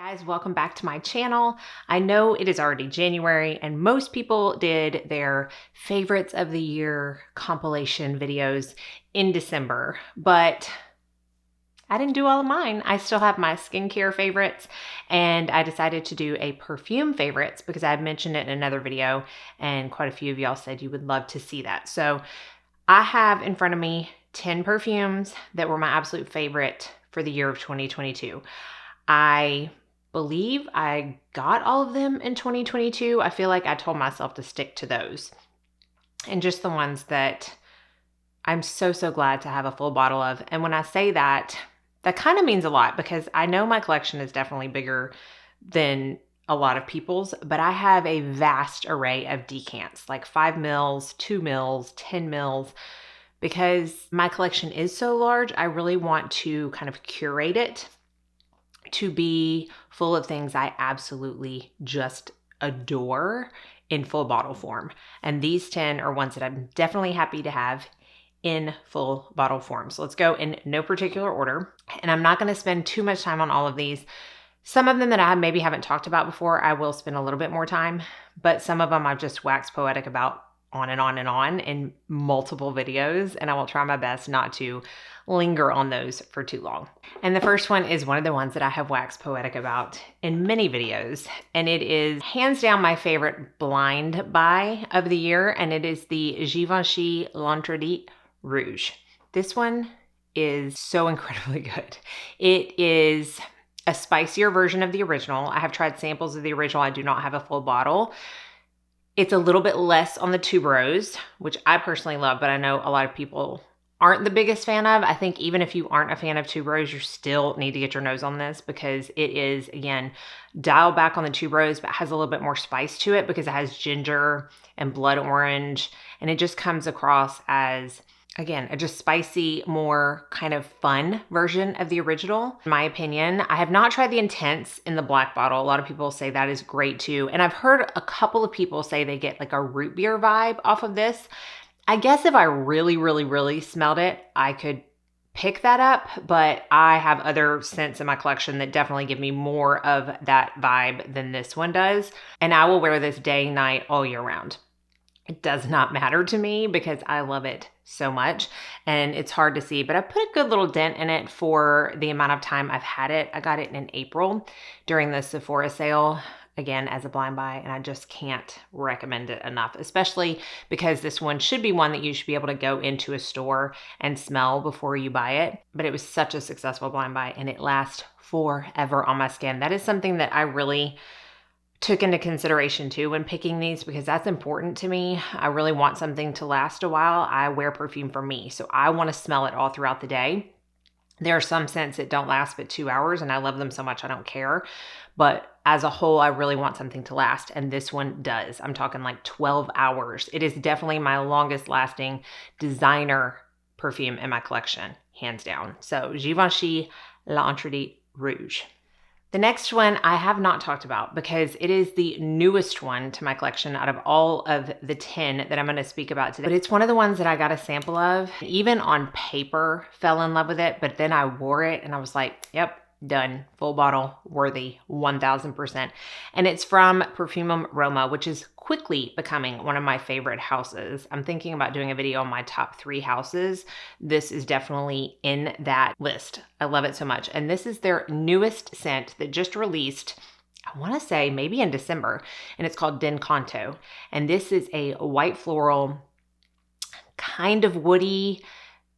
Guys, welcome back to my channel. I know it is already January and most people did their favorites of the year compilation videos in December, but I didn't do all of mine. I still have my skincare favorites and I decided to do a perfume favorites because I had mentioned it in another video and quite a few of y'all said you would love to see that. So I have in front of me 10 perfumes that were my absolute favorite for the year of 2022. I believe I got all of them in 2022. I feel like I told myself to stick to those. And just the ones that I'm so glad to have a full bottle of. And when I say that, that kind of means a lot because I know my collection is definitely bigger than a lot of people's, but I have a vast array of decants, like 5 mils, 2 mils, 10 mils. Because my collection is so large, I really want to kind of curate it to be full of things I absolutely just adore in full bottle form. And these 10 are ones that I'm definitely happy to have in full bottle form. So let's go in no particular order. And I'm not going to spend too much time on all of these. Some of them that I maybe haven't talked about before, I will spend a little bit more time, but some of them I've just waxed poetic about on and on and on in multiple videos, and I will try my best not to linger on those for too long. And the first one is one of the ones that I have waxed poetic about in many videos, and it is hands down my favorite blind buy of the year, and it is the Givenchy L'Interdit Rouge. This one is so incredibly good. It is a spicier version of the original. I have tried samples of the original. I do not have a full bottle. It's a little bit less on the tuberose, which I personally love, but I know a lot of people aren't the biggest fan of. I think even if you aren't a fan of tuberose, you still need to get your nose on this because it is, again, dialed back on the tuberose, but has a little bit more spice to it because it has ginger and blood orange, and it just comes across as, again, a just spicy, more kind of fun version of the original, in my opinion. I have not tried the Intense in the black bottle. A lot of people say that is great too. And I've heard a couple of people say they get like a root beer vibe off of this. I guess if I really smelled it, I could pick that up, but I have other scents in my collection that definitely give me more of that vibe than this one does. And I will wear this day, night, all year round. It does not matter to me because I love it so much and it's hard to see, but I put a good little dent in it for the amount of time I've had it. I got it in April during the Sephora sale, again, as a blind buy, and I just can't recommend it enough, especially because this one should be one that you should be able to go into a store and smell before you buy it. But it was such a successful blind buy and it lasts forever on my skin. That is something that I really took into consideration too when picking these because that's important to me. I really want something to last a while. I wear perfume for me, so I want to smell it all throughout the day. There are some scents that don't last but 2 hours and I love them so much I don't care. But as a whole, I really want something to last, and this one does. I'm talking like 12 hours. It is definitely my longest lasting designer perfume in my collection, hands down. So Givenchy L'Interdit Rouge. The next one I have not talked about because it is the newest one to my collection out of all of the 10 that I'm going to speak about today. But it's one of the ones that I got a sample of, even on paper, fell in love with it, but then I wore it and I was like, yep, done, full bottle, worthy, 1000%. And it's from Perfume Roma, which is quickly becoming one of my favorite houses. I'm thinking about doing a video on my top 3 houses. This is definitely in that list. I love it so much. And this is their newest scent that just released, I want to say maybe in December, and it's called Kanto. And this is a white floral, kind of woody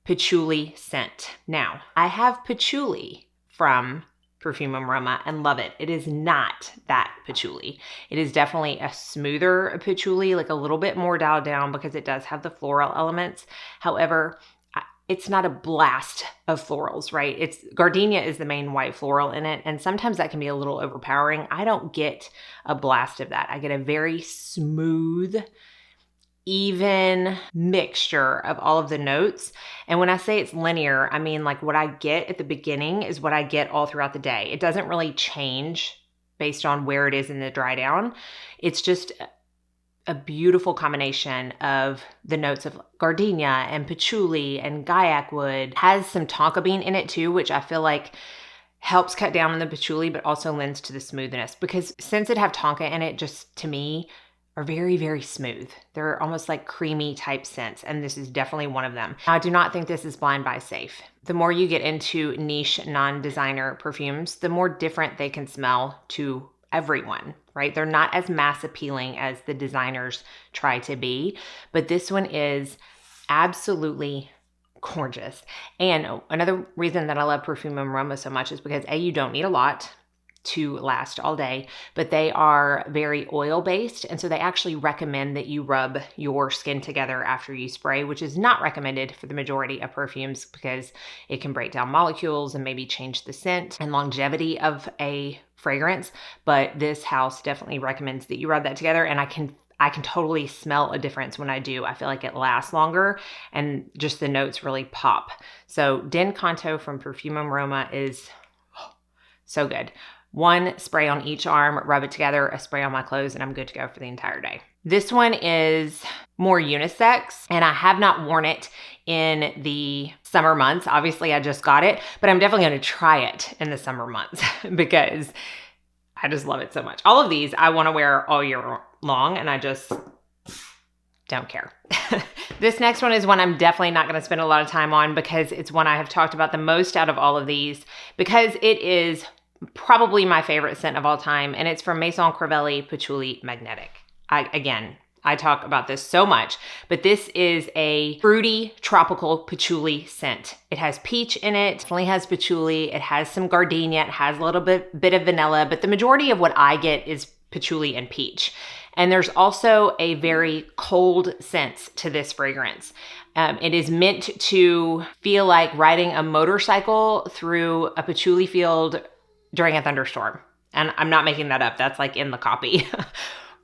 patchouli scent. Now, I have patchouli from Perfume Roma and love it. It is not that patchouli. It is definitely a smoother patchouli, like a little bit more dialed down because it does have the floral elements. However, it's not a blast of florals, right? It's gardenia is the main white floral in it, and sometimes that can be a little overpowering. I don't get a blast of that. I get a very smooth, even mixture of all of the notes. And when I say it's linear, I mean like what I get at the beginning is what I get all throughout the day. It doesn't really change based on where it is in the dry down. It's just a beautiful combination of the notes of gardenia and patchouli and gaiac wood. Has some tonka bean in it too, which I feel like helps cut down on the patchouli, but also lends to the smoothness, because scents that have tonka in it, just to me, are very, very smooth. They're almost like creamy type scents, and this is definitely one of them. I do not think this is blind buy safe. The more you get into niche non-designer perfumes, the more different they can smell to everyone, right? They're not as mass appealing as the designers try to be, but this one is absolutely gorgeous. And another reason that I love Perfume and Roma so much is because A, you don't need a lot to last all day, but they are very oil based. And so they actually recommend that you rub your skin together after you spray, which is not recommended for the majority of perfumes because it can break down molecules and maybe change the scent and longevity of a fragrance. But this house definitely recommends that you rub that together. And I can totally smell a difference when I do. I feel like it lasts longer and just the notes really pop. So ISDIN Kanto from Perfume and Roma is so good. One spray on each arm, rub it together, a spray on my clothes, and I'm good to go for the entire day. This one is more unisex, and I have not worn it in the summer months. Obviously, I just got it, but I'm definitely going to try it in the summer months because I just love it so much. All of these I want to wear all year long, and I just don't care. This next one is one I'm definitely not going to spend a lot of time on because it's one I have talked about the most out of all of these, because it is probably my favorite scent of all time, and it's from Maison Crivelli Patchouli Magnetic. I talk about this so much, but this is a fruity tropical patchouli scent. It has peach in it, definitely has patchouli, it has some gardenia, it has a little bit of vanilla, but the majority of what I get is patchouli and peach. And there's also a very cold sense to this fragrance. It is meant to feel like riding a motorcycle through a patchouli field during a thunderstorm. And I'm not making that up. That's like in the copy.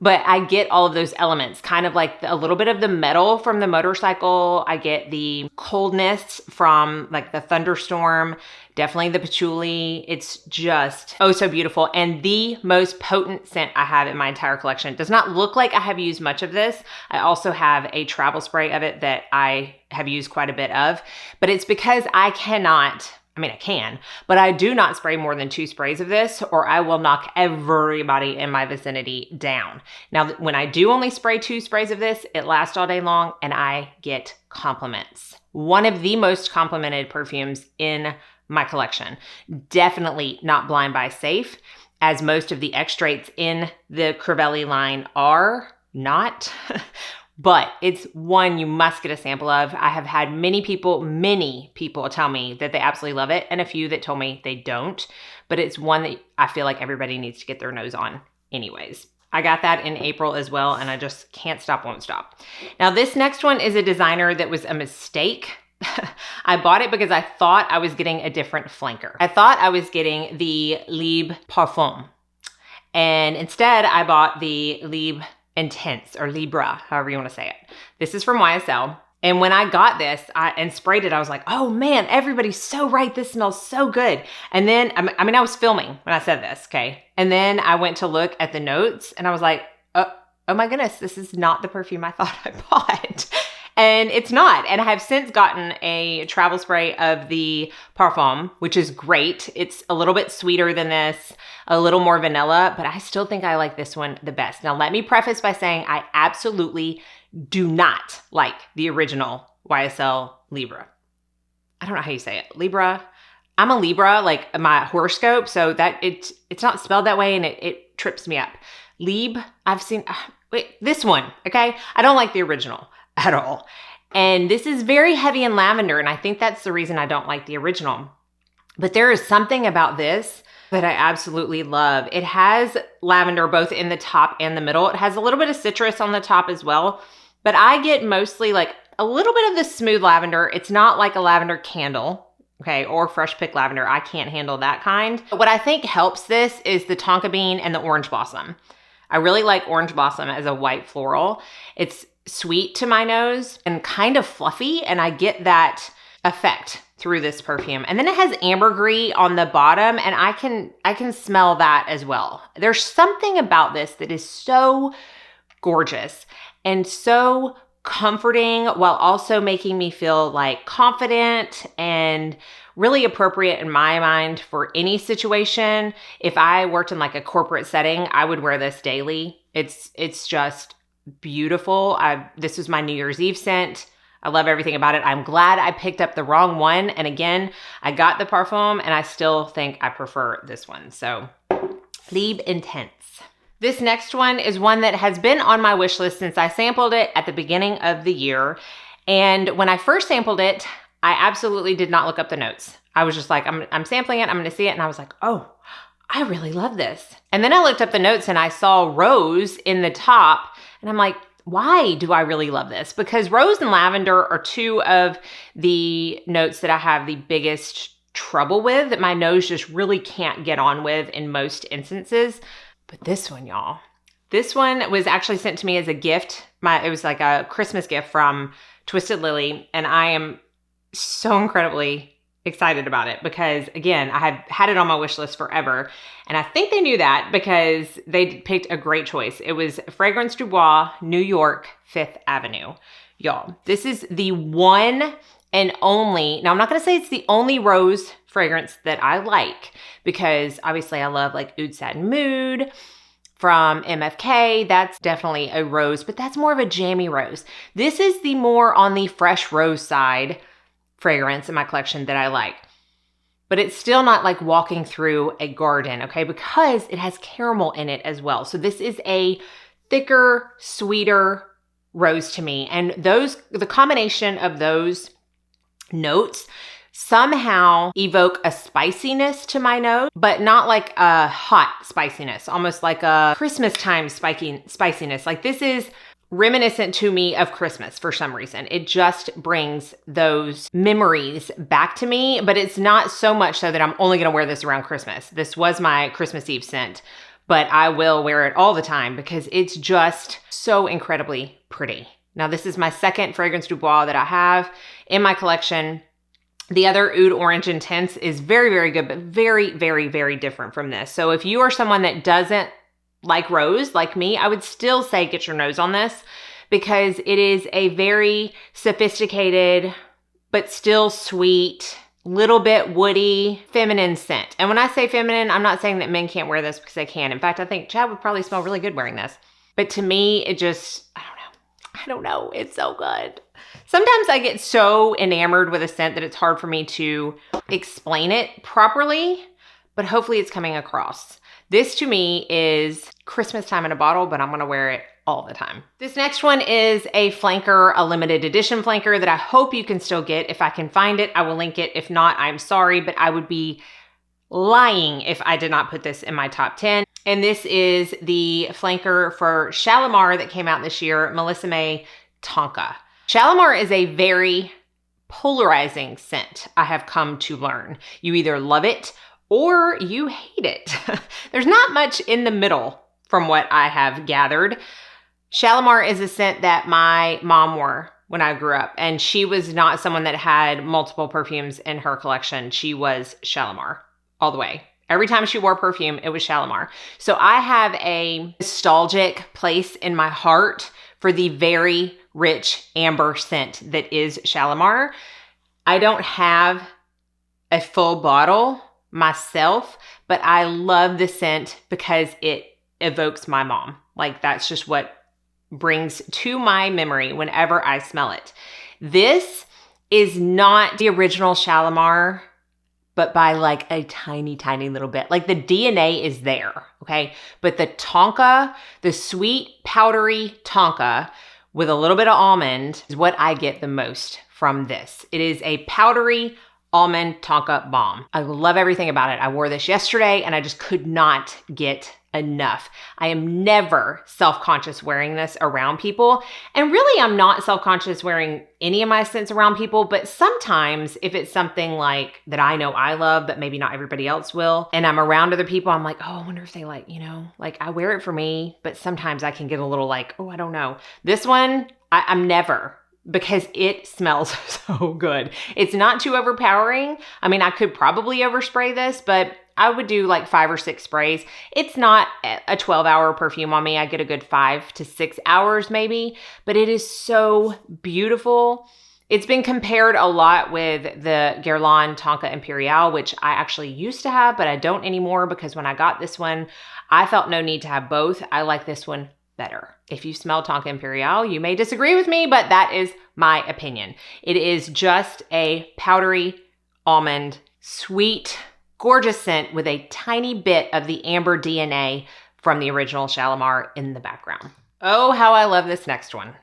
But I get all of those elements, kind of like a little bit of the metal from the motorcycle. I get the coldness from like the thunderstorm, definitely the patchouli. It's just oh so beautiful. And the most potent scent I have in my entire collection. It does not look like I have used much of this. I also have a travel spray of it that I have used quite a bit of, but it's because I can, but I do not spray more than 2 sprays of this or I will knock everybody in my vicinity down. Now, when I do only spray 2 sprays of this, it lasts all day long and I get compliments. One of the most complimented perfumes in my collection. Definitely not blind buy safe, as most of the extracts in the Crivelli line are not. But it's one you must get a sample of. I have had many people tell me that they absolutely love it, and a few that told me they don't. But it's one that I feel like everybody needs to get their nose on anyways. I got that in April as well, and I just can't stop, won't stop. Now, this next one is a designer that was a mistake. I bought it because I thought I was getting a different flanker. I thought I was getting the Libra Parfum. And instead, I bought the Libra Intense, or Libra, however you want to say it. This is from YSL. And when I got this and sprayed it, I was like, oh man, everybody's so right. This smells so good. And then, I was filming when I said this, okay? And then I went to look at the notes and I was like, oh my goodness, this is not the perfume I thought I bought. And it's not. And I have since gotten a travel spray of the Parfum, which is great. It's a little bit sweeter than this, a little more vanilla, but I still think I like this one the best. Now, let me preface by saying I absolutely do not like the original YSL Libra. I don't know how you say it. Libra. I'm a Libra, like my horoscope, so that it's not spelled that way and it trips me up. I've seen, this one, okay? I don't like the original at all. And this is very heavy in lavender, and I think that's the reason I don't like the original. But there is something about this that I absolutely love. It has lavender both in the top and the middle. It has a little bit of citrus on the top as well, but I get mostly like a little bit of the smooth lavender. It's not like a lavender candle, okay, or fresh pick lavender. I can't handle that kind. But what I think helps this is the tonka bean and the orange blossom. I really like orange blossom as a white floral. It's sweet to my nose and kind of fluffy, and I get that effect through this perfume. And then it has ambergris on the bottom, and I can smell that as well. There's something about this that is so gorgeous and so comforting while also making me feel like confident and really appropriate in my mind for any situation. If I worked in like a corporate setting, I would wear this daily. It's just beautiful. This was my New Year's Eve scent. I love everything about it. I'm glad I picked up the wrong one. And again, I got the Perfume and I still think I prefer this one. So Libra Intense. This next one is one that has been on my wish list since I sampled it at the beginning of the year. And when I first sampled it, I absolutely did not look up the notes. I was just like, I'm sampling it, I'm gonna see it. And I was like, oh, I really love this. And then I looked up the notes and I saw rose in the top. And I'm like, why do I really love this? Because rose and lavender are two of the notes that I have the biggest trouble with, that my nose just really can't get on with in most instances. But this one, y'all, this one was actually sent to me as a gift. It was like a Christmas gift from Twisted Lily. And I am so incredibly excited about it because, again, I have had it on my wish list forever. And I think they knew that because they picked a great choice. It was Fragrance Dubois, New York, 5th Avenue. Y'all, this is the one and only, now I'm not going to say it's the only rose fragrance that I like because obviously I love like Oud Satin Mood from MFK. That's definitely a rose, but that's more of a jammy rose. This is the more on the fresh rose side fragrance in my collection that I like. But it's still not like walking through a garden, okay? Because it has caramel in it as well. So this is a thicker, sweeter rose to me. And the combination of those notes somehow evoke a spiciness to my nose, but not like a hot spiciness, almost like a Christmas time spiciness. Like this is reminiscent to me of Christmas for some reason. It just brings those memories back to me, but it's not so much so that I'm only going to wear this around Christmas. This was my Christmas Eve scent, but I will wear it all the time because it's just so incredibly pretty. Now, this is my second Fragrance Dubois that I have in my collection. The other Oud Orange Intense is very, very good, but very, very, very different from this. So if you are someone that doesn't like rose, like me, I would still say get your nose on this because it is a very sophisticated, but still sweet, little bit woody, feminine scent. And when I say feminine, I'm not saying that men can't wear this because they can. In fact, I think Chad would probably smell really good wearing this. But to me, it just, I don't know. It's so good. Sometimes I get so enamored with a scent that it's hard for me to explain it properly, but hopefully it's coming across. This to me is Christmas time in a bottle, but I'm going to wear it all the time. This next one is a flanker, a limited edition flanker that I hope you can still get. If I can find it, I will link it. If not, I'm sorry, but I would be lying if I did not put this in my top 10. And this is the flanker for Shalimar that came out this year, Melissa May Tonka. Shalimar is a very polarizing scent, I have come to learn. You either love it or you hate it. There's not much in the middle from what I have gathered. Shalimar is a scent that my mom wore when I grew up, and she was not someone that had multiple perfumes in her collection. She was Shalimar all the way. Every time she wore perfume, it was Shalimar. So I have a nostalgic place in my heart for the very rich amber scent that is Shalimar. I don't have a full bottle myself, but I love the scent because it evokes my mom. Like that's just what brings to my memory whenever I smell it. This is not the original Shalimar, but by like a tiny, tiny little bit. Like the DNA is there, okay? But the Tonka, the sweet, powdery Tonka with a little bit of almond is what I get the most from this. It is a powdery almond Tonka bomb. I love everything about it. I wore this yesterday and I just could not get enough. I am never self-conscious wearing this around people. And really, I'm not self-conscious wearing any of my scents around people, but sometimes if it's something like that I know I love, but maybe not everybody else will, and I'm around other people, I'm like, oh, I wonder if they like, like I wear it for me, but sometimes I can get a little like, oh, I don't know. This one, I'm never, because it smells so good. It's not too overpowering. I mean, I could probably overspray this, but I would do like 5 or 6 sprays. It's not a 12-hour perfume on me. I get a good 5 to 6 hours maybe, but it is so beautiful. It's been compared a lot with the Guerlain Tonka Imperial, which I actually used to have, but I don't anymore because when I got this one, I felt no need to have both. I like this one better. If you smell Tonka Imperial, you may disagree with me, but that is my opinion. It is just a powdery almond, sweet, gorgeous scent with a tiny bit of the amber DNA from the original Shalimar in the background. Oh, how I love this next one.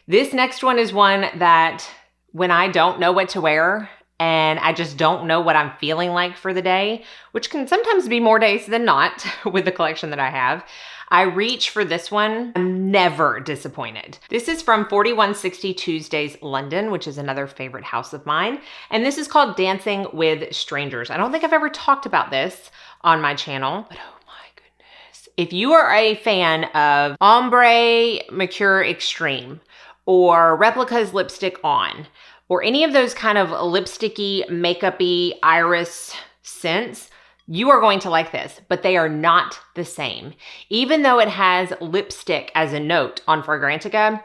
This next one is one that when I don't know what to wear and I just don't know what I'm feeling like for the day, which can sometimes be more days than not with the collection that I have, I reach for this one. I'm never disappointed. This is from 4160 Tuesdays, London, which is another favorite house of mine. And this is called Dancing with Strangers. I don't think I've ever talked about this on my channel, but oh my goodness. If you are a fan of Ombre Mercure Extreme or Replica's Lipstick On, or any of those kind of lipsticky, makeup-y iris scents, you are going to like this, but they are not the same. Even though it has lipstick as a note on Fragrantica,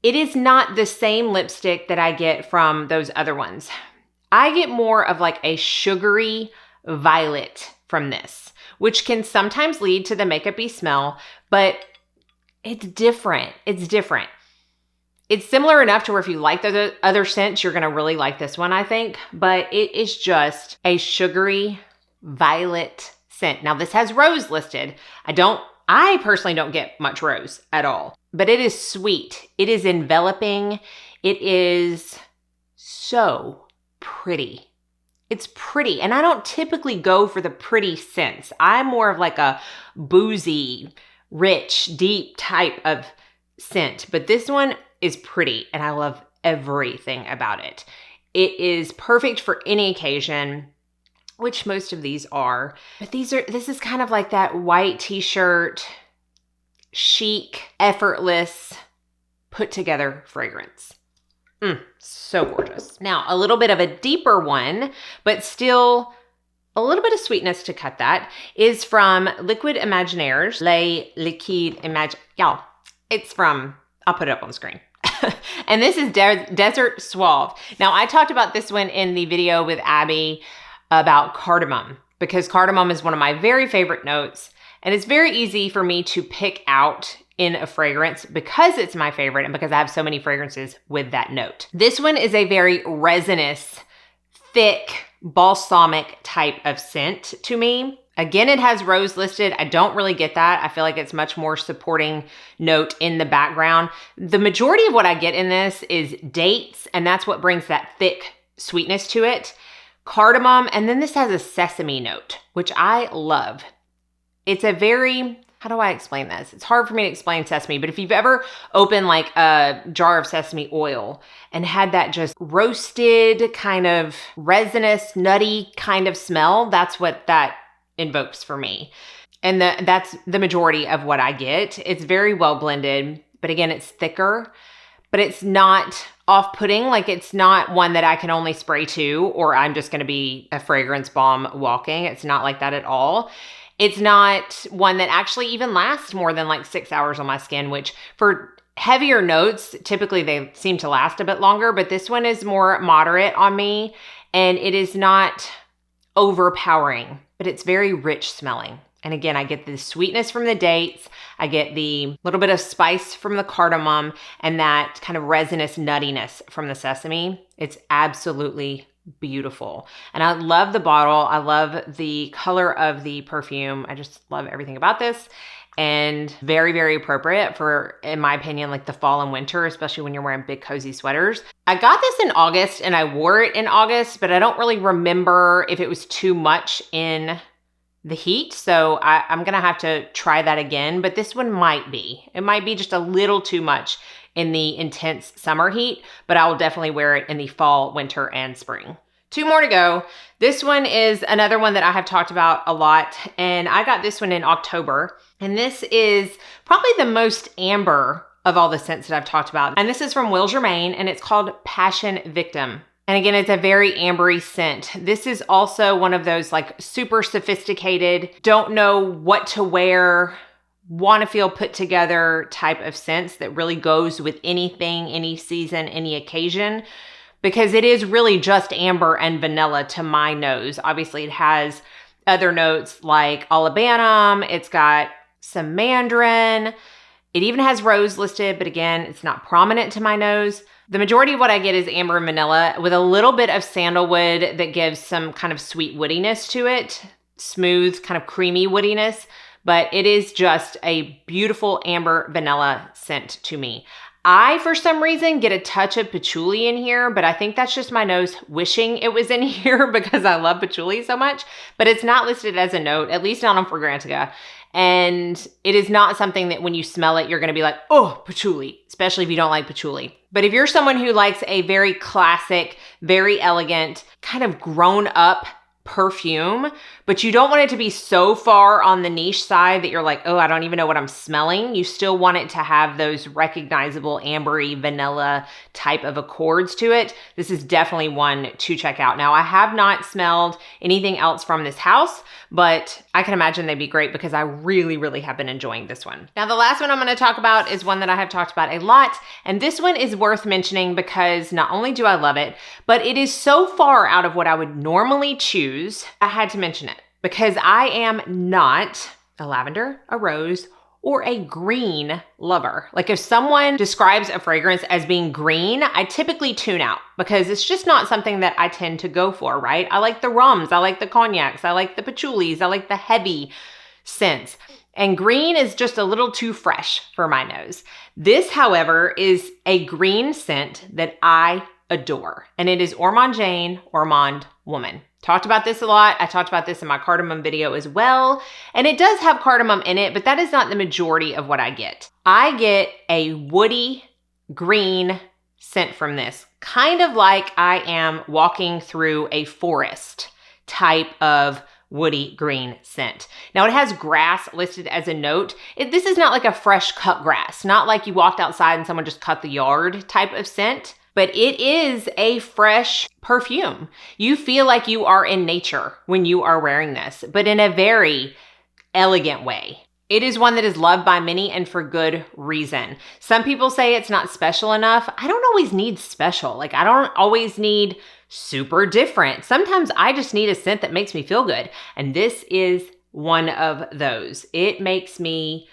it is not the same lipstick that I get from those other ones. I get more of like a sugary violet from this, which can sometimes lead to the makeup-y smell, but it's different. It's different. It's similar enough to where if you like the other scents, you're gonna really like this one, I think, but it is just a sugary violet scent. Now this has rose listed. I personally don't get much rose at all, but it is sweet. It is enveloping. It is so pretty. It's pretty. And I don't typically go for the pretty scents. I'm more of like a boozy, rich, deep type of scent, but this one is pretty and I love everything about it. It is perfect for any occasion, which most of these are, but this is kind of like that white t-shirt, chic, effortless, put together fragrance. So gorgeous. Now, a little bit of a deeper one, but still a little bit of sweetness to cut that, is from Liquid Imaginaires, Les Liquide Imaginaires. Y'all, it's from, I'll put it up on the screen. And this is Desert Suave. Now, I talked about this one in the video with Abby about cardamom, because cardamom is one of my very favorite notes, and it's very easy for me to pick out in a fragrance because it's my favorite and because I have so many fragrances with that note. This one is a very resinous, thick, balsamic type of scent to me. Again, it has rose listed. I don't really get that. I feel like it's much more supporting note in the background. The majority of what I get in this is dates, and that's what brings that thick sweetness to it. Cardamom, and then this has a sesame note, which I love. It's a very, how do I explain this? It's hard for me to explain sesame, but if you've ever opened like a jar of sesame oil and had that just roasted kind of resinous, nutty kind of smell, that's what that invokes for me. And that's the majority of what I get. It's very well blended, but again, it's thicker, but it's not off-putting. Like it's not one that I can only spray to, or I'm just going to be a fragrance bomb walking. It's not like that at all. It's not one that actually even lasts more than like 6 hours on my skin, which for heavier notes, typically they seem to last a bit longer, but this one is more moderate on me, and it is not overpowering, but it's very rich smelling. And again, I get the sweetness from the dates, I get the little bit of spice from the cardamom, and that kind of resinous nuttiness from the sesame. It's absolutely beautiful. And I love the bottle. I love the color of the perfume. I just love everything about this. And very, very appropriate for, in my opinion, like the fall and winter, especially when you're wearing big cozy sweaters. I got this in August and I wore it in August, but I don't really remember if it was too much in the heat. So I'm going to have to try that again, but this one might be. It might be just a little too much in the intense summer heat, but I will definitely wear it in the fall, winter, and spring. 2 more to go. This one is another one that I have talked about a lot, and I got this one in October. And this is probably the most amber of all the scents that I've talked about. And this is from Jermaine, and it's called Passion Victim. And again, it's a very ambery scent. This is also one of those like super sophisticated, don't know what to wear, want to feel put together type of scents that really goes with anything, any season, any occasion, because it is really just amber and vanilla to my nose. Obviously, it has other notes like olibanum. It's got some mandarin. It even has rose listed, but again, it's not prominent to my nose. The majority of what I get is amber and vanilla with a little bit of sandalwood that gives some kind of sweet woodiness to it, smooth, kind of creamy woodiness, but it is just a beautiful amber vanilla scent to me. I, for some reason, get a touch of patchouli in here, but I think that's just my nose wishing it was in here because I love patchouli so much, but it's not listed as a note, at least not on Fragrantica. And it is not something that when you smell it, you're going to be like, oh, patchouli, especially if you don't like patchouli. But if you're someone who likes a very classic, very elegant, kind of grown up perfume, but you don't want it to be so far on the niche side that you're like, oh, I don't even know what I'm smelling. You still want it to have those recognizable ambery vanilla type of accords to it. This is definitely one to check out. Now, I have not smelled anything else from this house, but I can imagine they'd be great because I really, really have been enjoying this one. Now, the last one I'm going to talk about is one that I have talked about a lot, and this one is worth mentioning because not only do I love it, but it is so far out of what I would normally choose, I had to mention it because I am not a lavender, a rose, or a green lover. Like if someone describes a fragrance as being green, I typically tune out because it's just not something that I tend to go for, right? I like the rums, I like the cognacs, I like the patchoulis, I like the heavy scents. And green is just a little too fresh for my nose. This, however, is a green scent that I adore. And it is Ormond Jane, Ormond Woman. Talked about this a lot. I talked about this in my cardamom video as well. And it does have cardamom in it, but that is not the majority of what I get. I get a woody green scent from this, kind of like I am walking through a forest type of woody green scent. Now it has grass listed as a note. This is not like a fresh cut grass, not like you walked outside and someone just cut the yard type of scent. But it is a fresh perfume. You feel like you are in nature when you are wearing this, but in a very elegant way. It is one that is loved by many and for good reason. Some people say it's not special enough. I don't always need special. Like I don't always need super different. Sometimes I just need a scent that makes me feel good. And this is one of those. It makes me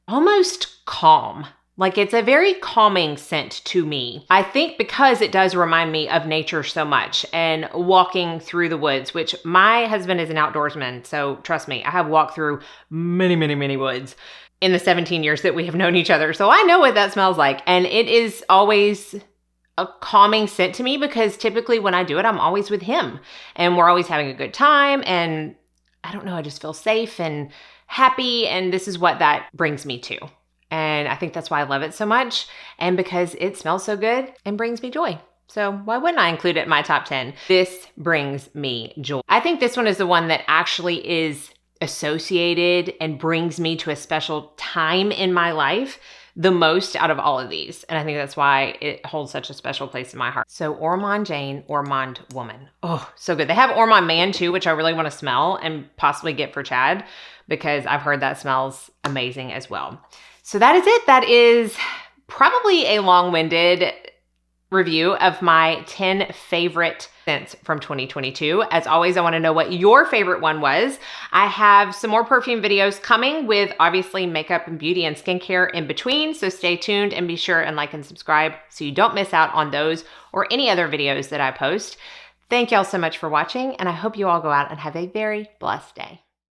almost calm. Like it's a very calming scent to me. I think because it does remind me of nature so much and walking through the woods, which my husband is an outdoorsman. So trust me, I have walked through many, many, many woods in the 17 years that we have known each other. So I know what that smells like. And it is always a calming scent to me because typically when I do it, I'm always with him and we're always having a good time. And I don't know, I just feel safe and happy. And this is what that brings me to. And I think that's why I love it so much and because it smells so good and brings me joy. So why wouldn't I include it in my top 10? This brings me joy. I think this one is the one that actually is associated and brings me to a special time in my life the most out of all of these. And I think that's why it holds such a special place in my heart. So Ormond Jane, Ormond Woman. Oh, so good. They have Ormond Man too, which I really want to smell and possibly get for Chad because I've heard that smells amazing as well. So that is it. That is probably a long-winded review of my 10 favorite scents from 2022. As always, I want to know what your favorite one was. I have some more perfume videos coming with obviously makeup and beauty and skincare in between. So stay tuned and be sure and like and subscribe so you don't miss out on those or any other videos that I post. Thank y'all so much for watching, and I hope you all go out and have a very blessed day.